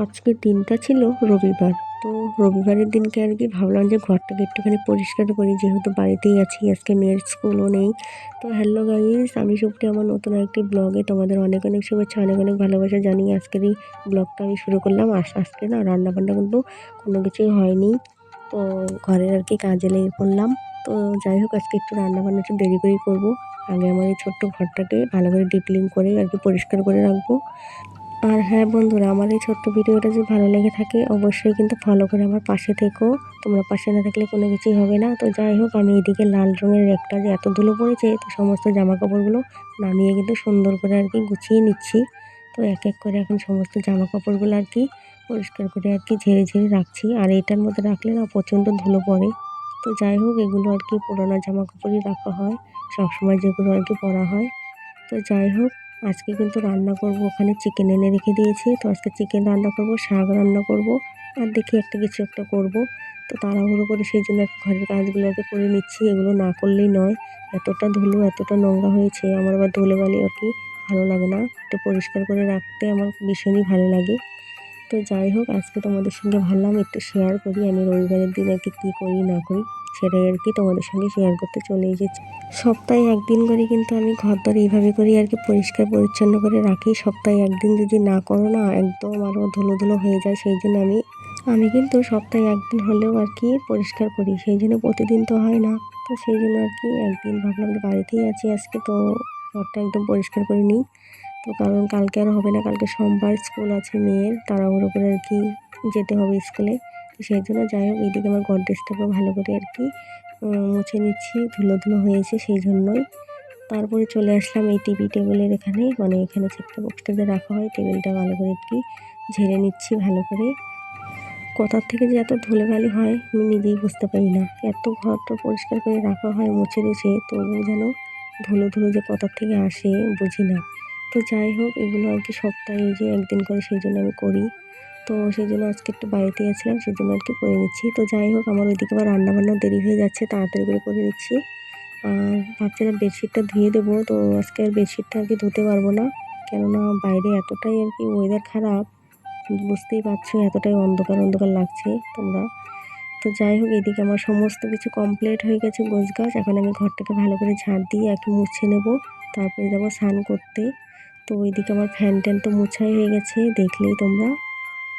আজকে দিনটা ছিল রবিবার। তো রবিবারের দিনকে আর কি ভাবলাম যে ঘরটাকে একটুখানি পরিষ্কার করি, যেহেতু বাড়িতেই আছি, আজকে মেয়ের স্কুলও নেই। তো হ্যালো গাইস, আমি সুপ্রিয়া, আমার নতুন একটি ব্লগে তোমাদের অনেক অনেক শুভেচ্ছা, অনেক অনেক ভালোবাসা জানিয়ে আজকের এই ব্লগটা আমি শুরু করলাম। আজকে না রান্নাবান্না কিন্তু কোনো কিছুই হয়নি। তো ঘরের আর কি কাজে লেগে পড়লাম। তো যাই হোক, আজকে একটু রান্নাবান্না একটু দেরি করেই করবো। আগে আমার এই ছোট্ট ঘরটাকে ভালো করে ডিপ ক্লিন করে আর কি পরিষ্কার করে রাখবো। আর হ্যাঁ বন্ধুরা, আমার এই ছোট্ট ভিডিওটা যদি ভালো লেগে থাকে অবশ্যই কিন্তু ফলো করে আমার পাশে থেকো। তোমরা পাশে না থাকলে কোনো কিছুই হবে না। তো যাই হোক, আমি এদিকে লাল রঙের একটা যে এত ধুলো পড়েছে, তো সমস্ত জামা কাপড়গুলো নামিয়ে কিন্তু সুন্দর করে আর কি গুছিয়ে নিচ্ছি। তো এক এক করে এখন সমস্ত জামা কাপড়গুলো আর কি পরিষ্কার করে আর কি ঝেড়ে ঝেড়ে রাখছি। আর এটার মধ্যে রাখলে না প্রচণ্ড ধুলো পড়ে। তো যাই হোক, এগুলো আর কি পুরোনো জামা কাপড়ই রাখা হয়, সবসময় যেগুলো আর কি পরা হয়। তো যাই হোক, আজকে কিন্তু রান্না করব, ওখানে চিকেন এনে রেখে দিয়েছি। তো আজকে চিকেন রান্না করব, শাক রান্না করব, আর দেখি একটা কিছু একটা করব। তো তাড়াহুড়ো করে সেই জন্য ঘরের কাজগুলোকে করে নিচ্ছি, এগুলো না করলেই নয়। এতটা ধুলো, এতটা নোংরা হয়েছে, আমার আবার ধুলোবালি আর কি ভালো লাগে না। একটু পরিষ্কার করে রাখতে আমার ভীষণই ভালো লাগে। তো যাই হোক, আজকে তোমাদের সঙ্গে ভাবলাম একটু শেয়ার করি আমি রবিবারের দিন আর কি কী করি না করি, সেটাই আর কি তোমাদের সঙ্গে শেয়ার করতে চলে এসেছি। সপ্তাহে একদিন করে কিন্তু আমি ঘরদোর এইভাবে করি আর কি পরিষ্কার পরিচ্ছন্ন করে রাখি। সপ্তাহে একদিন যদি না করো না, একদম আরও ধুলো ধুলো হয়ে যায়। সেই জন্য আমি কিন্তু সপ্তাহে একদিন হলেও আর কি পরিষ্কার করি। সেই জন্য প্রতিদিন তো হয় না। তো সেই জন্য আর কি একদিন ভাবলাম যে বাড়িতেই আছি আজকে, তো ঘরটা একদম পরিষ্কার করে নিই। তো কারণ কালকে আর হবে না, কালকে সোমবার স্কুল আছে মেয়ের, তাড়াহুড়ো করে আর কি যেতে হবে স্কুলে। তো সেই জন্য যাই হোক, এইদিকে আমার গডরেজটাকেও ভালো করে আর কি মুছে নিচ্ছি, ধুলো ধুলো হয়েছে সেই জন্যই। তারপরে চলে আসলাম এই টিভি টেবিলের এখানে, মানে এখানে সেটটা বক্সটাতে রাখা হয়, টেবিলটা ভালো করে আর কি ঝেড়ে নিচ্ছি ভালো করে। কোথার থেকে যে এত ধুলোবালি হয় আমি নিজেই বুঝতে পারি না। এত ঘরটা পরিষ্কার করে রাখা হয় মুছে টুছে, তবুও যেন ধুলো ধুলো যে কোথার থেকে আসে বুঝি না। তো যাই হোক, এগুলো আর কি সপ্তাহে যে একদিন করে সেই জন্য আমি করি। তো সেই জন্য আজকে একটু বাড়িতে গেছিলাম, সেই জন্য আর কি করে নিচ্ছি। তো যাই হোক, আমার ওইদিকে আবার রান্নাবান্নাও দেরি হয়ে যাচ্ছে, তাড়াতাড়ি করে নিচ্ছি। আর ভাবছিলাম বেডশিটটা ধুয়ে দেবো, তো আজকে আর বেডশিটটা আর কি ধুতে পারবো না। কেননা বাইরে এতটাই আর কি ওয়েদার খারাপ, বুঝতেই পারছো, এতটাই অন্ধকার অন্ধকার লাগছে তোমরা। তো যাই হোক, এদিকে আমার সমস্ত কিছু কমপ্লিট হয়ে গেছে গোছগাছ। এখন আমি ঘরটাকে ভালো করে ঝাড় দিয়ে একটু মুছে নেব, তারপরে যাবো স্নান করতে। তো ওইদিকে আমার ফ্যান ট্যান তো মুছাই হয়ে গেছে, দেখলেই তোমরা।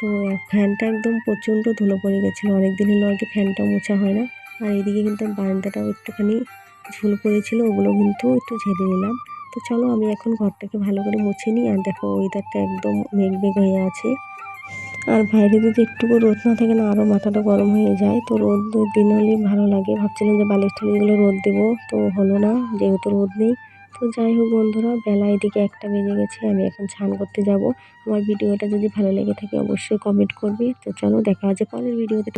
তো ফ্যানটা একদম প্রচণ্ড ধুলো পড়ে গেছিলো, অনেক দিন হলো আর কি ফ্যানটা মোছা হয় না। আর এইদিকে কিন্তু বারান্দাটাও একটুখানি ঝুল পড়েছিল, ওগুলো কিন্তু একটু ঝেড়ে নিলাম। তো চলো, আমি এখন ঘরটাকে ভালো করে মুছে নিই। আর দেখো, ওয়েদারটা একদম মেঘ মেঘ হয়ে আছে। আর বাইরে যদি একটুকু রোদ না থাকে না, আরও মাথাটা গরম হয়ে যায়। তো রোদ দিন হলেই ভালো লাগে, ভাবছিলাম যে বালিশ টালিশগুলো রোদ দেবো, তো হলো না যেহেতু রোদ নেই। তো যাই হোক বন্ধুরা, বেলা এদিকে 1টা বেজে গেছে, আমি এখন স্নান করতে যাব। আমার ভিডিওটা যদি ভালো লেগে থাকে অবশ্যই কমেন্ট করবে। তো চলো, দেখা হচ্ছে পরের ভিডিওতে।